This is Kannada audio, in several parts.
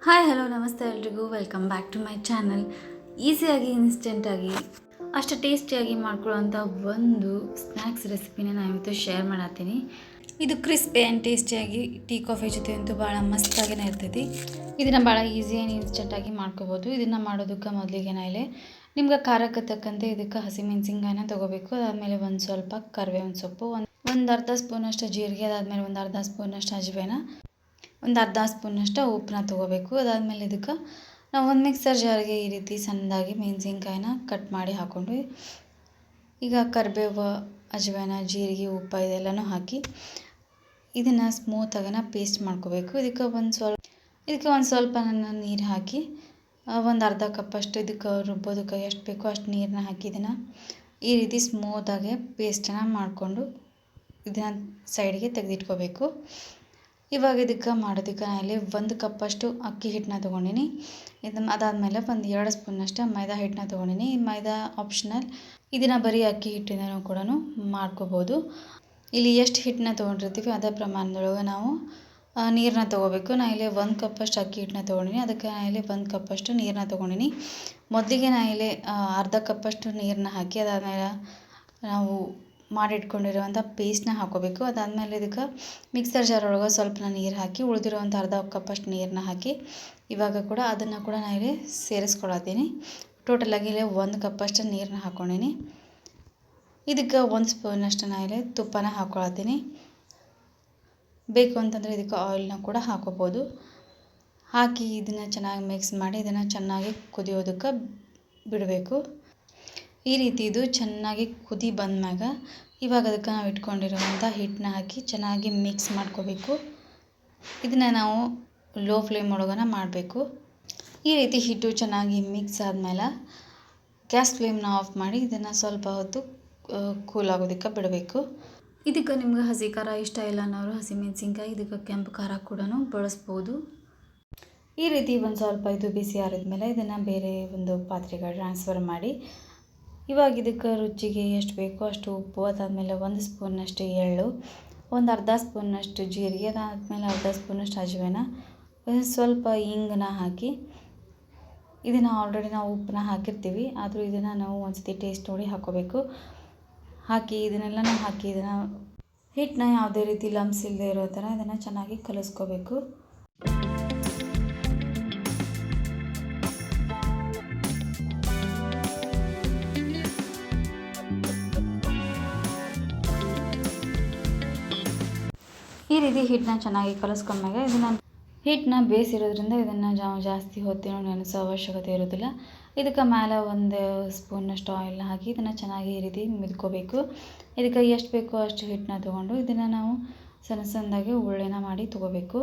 ಹಾಯ್ ಹಲೋ ನಮಸ್ತೆ ಎಲ್ರಿಗೂ welcome back to my channel. ಈಸಿಯಾಗಿ ಇನ್ಸ್ಟೆಂಟಾಗಿ ಅಷ್ಟು ಟೇಸ್ಟಿಯಾಗಿ ಮಾಡ್ಕೊಳ್ಳೋವಂಥ ಒಂದು ಸ್ನ್ಯಾಕ್ಸ್ ರೆಸಿಪಿನ ನಾನು ಇವತ್ತು ಶೇರ್ ಮಾಡತ್ತೀನಿ. ಇದು ಕ್ರಿಸ್ಪಿ ಆ್ಯಂಡ್ ಟೇಸ್ಟಿಯಾಗಿ ಟೀ ಕಾಫಿ ಜೊತೆ ಅಂತೂ ಭಾಳ ಮಸ್ತಾಗಿನೇ ಇರ್ತೈತಿ. ಇದನ್ನು ಭಾಳ ಈಸಿ ಆ್ಯಂಡ್ ಇನ್ಸ್ಟೆಂಟಾಗಿ ಮಾಡ್ಕೋಬೋದು. ಇದನ್ನು ಮಾಡೋದಕ್ಕೆ ಮೊದಲಿಗೆ ನಾಯಿಲೆ ನಿಮ್ಗೆ ಖಾರಕ್ಕೆ ತಕ್ಕಂತೆ ಇದಕ್ಕೆ ಹಸಿಮೆಣಸಿನ್ಕಾಯಿನ ತೊಗೋಬೇಕು. ಅದಾದಮೇಲೆ ಒಂದು ಸ್ವಲ್ಪ ಕರಿಬೇವಿನ ಸೊಪ್ಪು, ಒಂದು ಅರ್ಧ ಸ್ಪೂನಷ್ಟು ಜೀರಿಗೆ, ಅದಾದಮೇಲೆ ಒಂದು ಅರ್ಧ ಸ್ಪೂನಷ್ಟು ಅಜವಾನ, ಒಂದು ಅರ್ಧ ಸ್ಪೂನಷ್ಟು ಉಪ್ಪನ್ನ ತೊಗೋಬೇಕು. ಅದಾದಮೇಲೆ ಇದಕ್ಕೆ ನಾವು ಒಂದು ಮಿಕ್ಸರ್ ಜಾರಿಗೆ ಈ ರೀತಿ ಸಣ್ಣದಾಗಿ ಮೆಣಸಿನ್ಕಾಯಿನ ಕಟ್ ಮಾಡಿ ಹಾಕ್ಕೊಂಡು ಈಗ ಕರಿಬೇವು, ಅಜವಾನ, ಜೀರಿಗೆ, ಉಪ್ಪು ಇದೆಲ್ಲನೂ ಹಾಕಿ ಇದನ್ನು ಸ್ಮೂತಾಗನ ಪೇಸ್ಟ್ ಮಾಡ್ಕೋಬೇಕು. ಇದಕ್ಕೆ ಒಂದು ಸ್ವಲ್ಪ ನೀರು ಹಾಕಿ ಒಂದು ಅರ್ಧ ಕಪ್ಪಷ್ಟು ಇದಕ್ಕೆ ರುಬ್ಬೋದಕ್ಕೆ ಎಷ್ಟು ಬೇಕೋ ಅಷ್ಟು ನೀರನ್ನ ಹಾಕಿ ಇದನ್ನು ಈ ರೀತಿ ಸ್ಮೂತಾಗಿ ಪೇಸ್ಟನ್ನು ಮಾಡಿಕೊಂಡು ಇದನ್ನು ಸೈಡ್ಗೆ ತೆಗೆದಿಟ್ಕೋಬೇಕು. ಇವಾಗ ಇದಕ್ಕೆ ಮಾಡೋದಕ್ಕೆ ನಾನಿಲ್ಲಿ ಒಂದು ಕಪ್ಪಷ್ಟು ಅಕ್ಕಿ ಹಿಟ್ಟನ್ನ ತೊಗೊಂಡಿನಿ. ಅದಾದಮೇಲೆ ಒಂದು 2 ಸ್ಪೂನಷ್ಟು ಮೈದಾ ಹಿಟ್ಟನ್ನ ತೊಗೊಂಡಿನಿ. ಈ ಮೈದಾ ಆಪ್ಷನಲ್, ಇದನ್ನು ಬರೀ ಅಕ್ಕಿ ಹಿಟ್ಟಿಂದನೂ ಕೂಡ ಮಾಡ್ಕೋಬೋದು. ಇಲ್ಲಿ ಎಷ್ಟು ಹಿಟ್ಟನ್ನ ತೊಗೊಂಡಿರ್ತೀವಿ ಅದೇ ಪ್ರಮಾಣದೊಳಗೆ ನಾವು ನೀರನ್ನ ತೊಗೋಬೇಕು. ನಾನಿಲ್ಲಿ 1 ಕಪ್ಪಷ್ಟು ಅಕ್ಕಿ ಹಿಟ್ಟನ್ನ ತೊಗೊಂಡಿನಿ, ಅದಕ್ಕೆ ನಾನಿಲ್ಲಿ 1 ಕಪ್ಪಷ್ಟು ನೀರನ್ನ ತೊಗೊಂಡಿನಿ. ಮೊದಲಿಗೆ ನಾನಿಲ್ಲಿ ಅರ್ಧ ಕಪ್ಪಷ್ಟು ನೀರನ್ನ ಹಾಕಿ ಅದಾದಮೇಲೆ ನಾವು ಮಾಡಿಟ್ಕೊಂಡಿರುವಂಥ ಪೇಸ್ಟ್ನ ಹಾಕೋಬೇಕು. ಅದಾದಮೇಲೆ ಇದಕ್ಕೆ ಮಿಕ್ಸರ್ ಜಾರ್ ಒಳಗೆ ಸ್ವಲ್ಪ ನೀರು ಹಾಕಿ ಉಳಿದಿರುವಂಥ ಅರ್ಧ ಕಪ್ಪಷ್ಟು ನೀರನ್ನ ಹಾಕಿ ಇವಾಗ ಕೂಡ ಅದನ್ನು ಕೂಡ ನಾನಿಲ್ಲಿ ಸೇರಿಸ್ಕೊಳತ್ತೀನಿ. ಟೋಟಲಾಗಿ ಇಲ್ಲಿ 1 ಕಪ್ಪಷ್ಟು ನೀರನ್ನ ಹಾಕ್ಕೊಂಡಿನಿ. ಇದಕ್ಕೆ 1 ಸ್ಪೂನಷ್ಟು ನಾನಿಲ್ಲಿ ತುಪ್ಪನ ಹಾಕ್ಕೊಳತ್ತೀನಿ. ಬೇಕು ಅಂತಂದರೆ ಇದಕ್ಕೆ ಆಯಿಲ್ನ ಕೂಡ ಹಾಕೋಬೋದು. ಹಾಕಿ ಇದನ್ನು ಚೆನ್ನಾಗಿ ಮಿಕ್ಸ್ ಮಾಡಿ ಇದನ್ನು ಚೆನ್ನಾಗಿ ಕುದಿಯೋದಕ್ಕೆ ಬಿಡಬೇಕು. ಈ ರೀತಿ ಇದು ಚೆನ್ನಾಗಿ ಕುದಿ ಬಂದ್ಮ್ಯಾಗ ಇವಾಗ ಅದಕ್ಕೆ ನಾವು ಇಟ್ಕೊಂಡಿರುವಂಥ ಹಿಟ್ಟನ್ನ ಹಾಕಿ ಚೆನ್ನಾಗಿ ಮಿಕ್ಸ್ ಮಾಡ್ಕೋಬೇಕು. ಇದನ್ನು ನಾವು ಲೋ ಫ್ಲೇಮ್ ಒಳಗನ ಮಾಡಬೇಕು. ಈ ರೀತಿ ಹಿಟ್ಟು ಚೆನ್ನಾಗಿ ಮಿಕ್ಸ್ ಆದಮೇಲೆ ಗ್ಯಾಸ್ ಫ್ಲೇಮ್ನ ಆಫ್ ಮಾಡಿ ಇದನ್ನು ಸ್ವಲ್ಪ ಹೊತ್ತು ಕೂಲ್ ಆಗೋದಕ್ಕೆ ಬಿಡಬೇಕು. ಇದಕ್ಕೆ ನಿಮ್ಗೆ ಹಸಿ ಖಾರ ಇಷ್ಟ ಇಲ್ಲ ಅನ್ನೋರು ಹಸಿಮೆಣಸಿನ್ಕಾಯಿ, ಇದಕ್ಕೆ ಕೆಂಪು ಖಾರ ಕೂಡ ಬಳಸ್ಬೋದು. ಈ ರೀತಿ ಒಂದು ಸ್ವಲ್ಪ ಇದು ಬಿಸಿ ಆರಿದ್ಮೇಲೆ ಇದನ್ನು ಬೇರೆ ಒಂದು ಪಾತ್ರೆಗೆ ಟ್ರಾನ್ಸ್ಫರ್ ಮಾಡಿ ಇವಾಗ ಇದಕ್ಕೆ ರುಚಿಗೆ ಎಷ್ಟು ಬೇಕೋ ಅಷ್ಟು ಉಪ್ಪು, ಅದಾದಮೇಲೆ 1 ಸ್ಪೂನಷ್ಟು ಎಳ್ಳು, ಒಂದು ಅರ್ಧ ಸ್ಪೂನಷ್ಟು ಜೀರಿಗೆ, ಅದಾದಮೇಲೆ ಅರ್ಧ ಸ್ಪೂನಷ್ಟು ಅಜವಾನ, ಸ್ವಲ್ಪ ಇಂಗನ್ನ ಹಾಕಿ ಇದನ್ನು ಆಲ್ರೆಡಿ ನಾವು ಉಪ್ಪನ್ನ ಹಾಕಿರ್ತೀವಿ, ಆದರೂ ಇದನ್ನು ನಾವು ಒಂದು ಸತಿ ಟೇಸ್ಟ್ ನೋಡಿ ಹಾಕೋಬೇಕು. ಹಾಕಿ ಇದನ್ನೆಲ್ಲ ಹಾಕಿ ಇದನ್ನು ಹಿಟ್ಟನ್ನ ಯಾವುದೇ ರೀತಿ ಲಮ್ಸ್ ಇಲ್ಲದೆ ಇರೋ ಥರ ಇದನ್ನು ಚೆನ್ನಾಗಿ ಕಲಿಸ್ಕೋಬೇಕು. ಈ ರೀತಿ ಹಿಟ್ಟನ್ನ ಚೆನ್ನಾಗಿ ಕಲಿಸ್ಕೊಂಡಾಗ ಇದನ್ನು ಹಿಟ್ಟನ್ನ ಬೇಯಿಸಿರೋದ್ರಿಂದ ಇದನ್ನು ಜಾಸ್ತಿ ಹೊತ್ತೇನೋ ನೆನೆಸೋ ಅವಶ್ಯಕತೆ ಇರೋದಿಲ್ಲ. ಇದಕ್ಕೆ ಮೇಲೆ 1 ಸ್ಪೂನಷ್ಟು ಆಯಿಲ್ನ ಹಾಕಿ ಇದನ್ನು ಚೆನ್ನಾಗಿ ಈ ರೀತಿ ಮಿದ್ಕೋಬೇಕು. ಇದಕ್ಕೆ ಎಷ್ಟು ಬೇಕೋ ಅಷ್ಟು ಹಿಟ್ಟನ್ನ ತೊಗೊಂಡು ಇದನ್ನು ನಾವು ಸಣ್ಣದಾಗಿ ಉಳ್ಳೆನ ಮಾಡಿ ತೊಗೋಬೇಕು.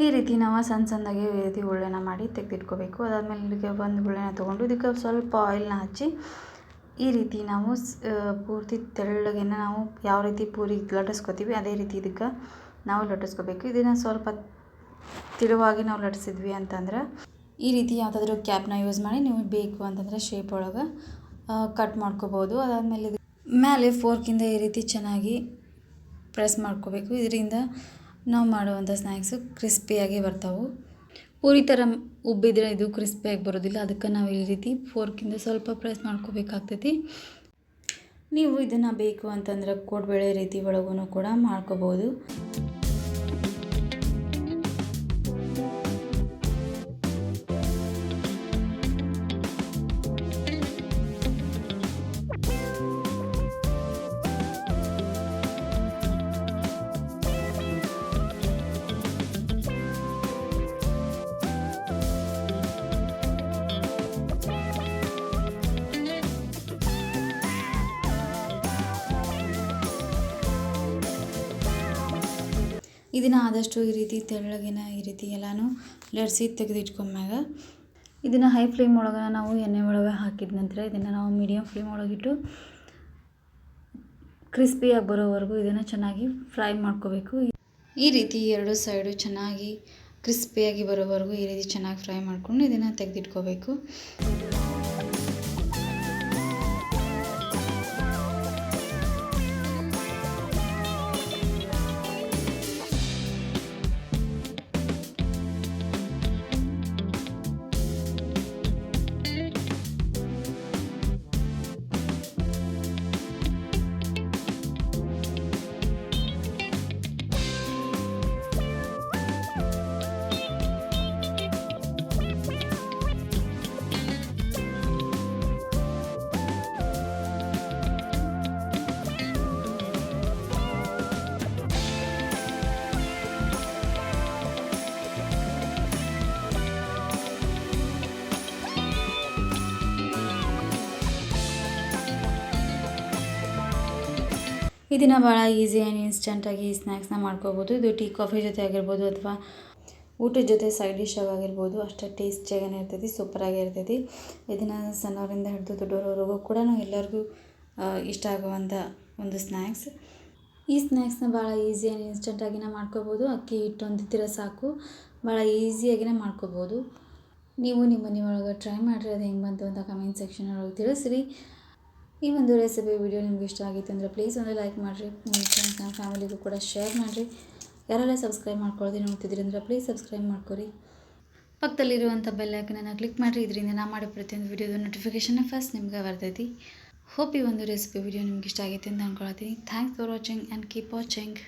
ಈ ರೀತಿ ನಾವು ಸಣ್ಣದಾಗಿ ಈ ರೀತಿ ಉಳ್ಳೆನ ಮಾಡಿ ತೆಗೆದಿಟ್ಕೋಬೇಕು. ಅದಾದಮೇಲೆ ಇದಕ್ಕೆ ಒಂದು ಉಳ್ಳೆನ ತೊಗೊಂಡು ಇದಕ್ಕೆ ಸ್ವಲ್ಪ ಆಯಿಲ್ನ ಹಚ್ಚಿ ಈ ರೀತಿ ನಾವು ಪೂರ್ತಿ ತೆಳ್ಳಗೆ ನಾವು ಯಾವ ರೀತಿ ಪೂರಿ ಲಟ್ಟಿಸ್ಕೋತೀವಿ ಅದೇ ರೀತಿ ಇದಕ್ಕೆ ನಾವು ಲಟ್ಟಿಸ್ಕೋಬೇಕು. ಇದನ್ನು ಸ್ವಲ್ಪ ತಿಳುವಾಗಿ ನಾವು ಲಟ್ಟಿಸಿದ್ವಿ ಅಂತಂದ್ರೆ ಈ ರೀತಿ ಯಾವುದಾದ್ರೂ ಕ್ಯಾಪ್ನ ಯೂಸ್ ಮಾಡಿ ನೀವು ಬೇಕು ಅಂತಂದರೆ ಶೇಪ್ ಒಳಗೆ ಕಟ್ ಮಾಡ್ಕೋಬೋದು. ಅದಾದಮೇಲೆ ಇದು ಮೇಲೆ ಫೋರ್ಕಿಂದ ಈ ರೀತಿ ಚೆನ್ನಾಗಿ ಪ್ರೆಸ್ ಮಾಡ್ಕೋಬೇಕು. ಇದರಿಂದ ನಾವು ಮಾಡುವಂಥ ಸ್ನ್ಯಾಕ್ಸು ಕ್ರಿಸ್ಪಿಯಾಗಿ ಬರ್ತಾವೆ. ಪೂರಿ ಥರ ಉಬ್ಬಿದ್ರೆ ಇದು ಕ್ರಿಸ್ಪಿಯಾಗಿ ಬರೋದಿಲ್ಲ, ಅದಕ್ಕೆ ನಾವು ಈ ರೀತಿ ಫೋರ್ಕಿಂದ ಸ್ವಲ್ಪ ಪ್ರೆಸ್ ಮಾಡ್ಕೋಬೇಕಾಗ್ತೈತಿ. ನೀವು ಇದನ್ನು ಬೇಕು ಅಂತಂದ್ರೆ ಕೋಡ್ಬೇಳೆ ರೀತಿ ಒಳಗೂ ಕೂಡ ಮಾಡ್ಕೋಬೋದು. ಇದನ್ನು ಆದಷ್ಟು ಈ ರೀತಿ ತೆಳ್ಳಗಿನ ಈ ರೀತಿ ಎಲ್ಲನೂ ಲಟ್ಸಿ ತೆಗೆದಿಟ್ಕೊಂಡ್ಮ್ಯಾಗ ಇದನ್ನು ಹೈ ಫ್ಲೇಮ್ ಒಳಗೆ ನಾವು ಎಣ್ಣೆ ಒಳಗೆ ಹಾಕಿದ ನಂತರ ಇದನ್ನು ನಾವು ಮೀಡಿಯಮ್ ಫ್ಲೇಮ್ ಒಳಗಿಟ್ಟು ಕ್ರಿಸ್ಪಿಯಾಗಿ ಬರೋವರೆಗೂ ಇದನ್ನು ಚೆನ್ನಾಗಿ ಫ್ರೈ ಮಾಡ್ಕೋಬೇಕು. ಈ ರೀತಿ 2 ಸೈಡು ಚೆನ್ನಾಗಿ ಕ್ರಿಸ್ಪಿಯಾಗಿ ಬರೋವರೆಗೂ ಈ ರೀತಿ ಚೆನ್ನಾಗಿ ಫ್ರೈ ಮಾಡಿಕೊಂಡು ಇದನ್ನು ತೆಗೆದಿಟ್ಕೋಬೇಕು. ಇದನ್ನು ಭಾಳ ಈಸಿ ಆ್ಯಂಡ್ ಇನ್ಸ್ಟಂಟಾಗಿ ಈ ಸ್ನ್ಯಾಕ್ಸ್ನ ಮಾಡ್ಕೋಬೋದು. ಇದು ಟೀ ಕಾಫಿ ಜೊತೆ ಆಗಿರ್ಬೋದು ಅಥವಾ ಊಟದ ಜೊತೆ ಸೈಡ್ ಡಿಶ್ ಆಗಿರ್ಬೋದು. ಅಷ್ಟೇ ಟೇಸ್ಟಿಯಾಗೇ ಇರ್ತೈತಿ, ಸೂಪರಾಗಿ ಇರ್ತೈತಿ. ಇದನ್ನು ಸಣ್ಣವರಿಂದ ಹಿಡಿದು ದೊಡ್ಡವರವರೆಗೂ ಕೂಡ ಎಲ್ಲರಿಗೂ ಇಷ್ಟ ಆಗುವಂಥ ಒಂದು ಸ್ನ್ಯಾಕ್ಸ್. ಈ ಸ್ನ್ಯಾಕ್ಸ್ನ ಭಾಳ ಈಸಿ ಆ್ಯಂಡ್ ಇನ್ಸ್ಟಂಟಾಗಿನೇ ಮಾಡ್ಕೋಬೋದು. ಅಕ್ಕಿ ಹಿಟ್ಟು ಹೊಂದಿತ್ತಿರ ಸಾಕು, ಭಾಳ ಈಸಿಯಾಗಿನೇ ಮಾಡ್ಕೋಬೋದು. ನೀವು ನಿಮ್ಮ ಮನೆಯೊಳಗೆ ಟ್ರೈ ಮಾಡಿರಿ, ಅದು ಹೆಂಗೆ ಬಂತು ಅಂತ ಕಮೆಂಟ್ ಸೆಕ್ಷನ್ ಒಳಗೆ ತಿಳಿಸ್ರಿ. ಈ ಒಂದು ರೆಸಿಪಿ ವಿಡಿಯೋ ನಿಮ್ಗೆ ಇಷ್ಟ ಆಗಿತ್ತು ಅಂದರೆ ಪ್ಲೀಸ್ ಒಂದು ಲೈಕ್ ಮಾಡಿರಿ, ನಿಮ್ಮ ಫ್ರೆಂಡ್ಸ್ ನಮ್ಮ ಫ್ಯಾಮಿಲಿಗೂ ಕೂಡ ಶೇರ್ ಮಾಡಿರಿ. ಯಾರೆಲ್ಲ ಸಬ್ಸ್ಕ್ರೈಬ್ ಮಾಡ್ಕೊಳ್ಳೋದು ನೋಡ್ತಿದ್ರಿ ಅಂದರೆ ಪ್ಲೀಸ್ ಸಬ್ಸ್ಕ್ರೈಬ್ ಮಾಡ್ಕೊರಿ. ಪಕ್ಕದಲ್ಲಿರುವಂಥ ಬೆಲ್ ಐಕನನ್ನು ಕ್ಲಿಕ್ ಮಾಡಿರಿ. ಇದರಿಂದ ನಾ ಮಾಡೋ ಪ್ರತಿಯೊಂದು ವಿಡಿಯೋದ ನೋಟಿಫಿಕೇಷನ್ನ ಫಸ್ಟ್ ನಿಮ್ಗೆ ಬರ್ತೈತಿ. ಹೋಪ್ ಈ ಒಂದು ರೆಸಿಪಿ ವಿಡಿಯೋ ನಿಮ್ಗೆ ಇಷ್ಟ ಆಗೈತೆ ಅಂತ ಅಂದ್ಕೊಳ್ತೀನಿ. Thanks for watching and keep watching.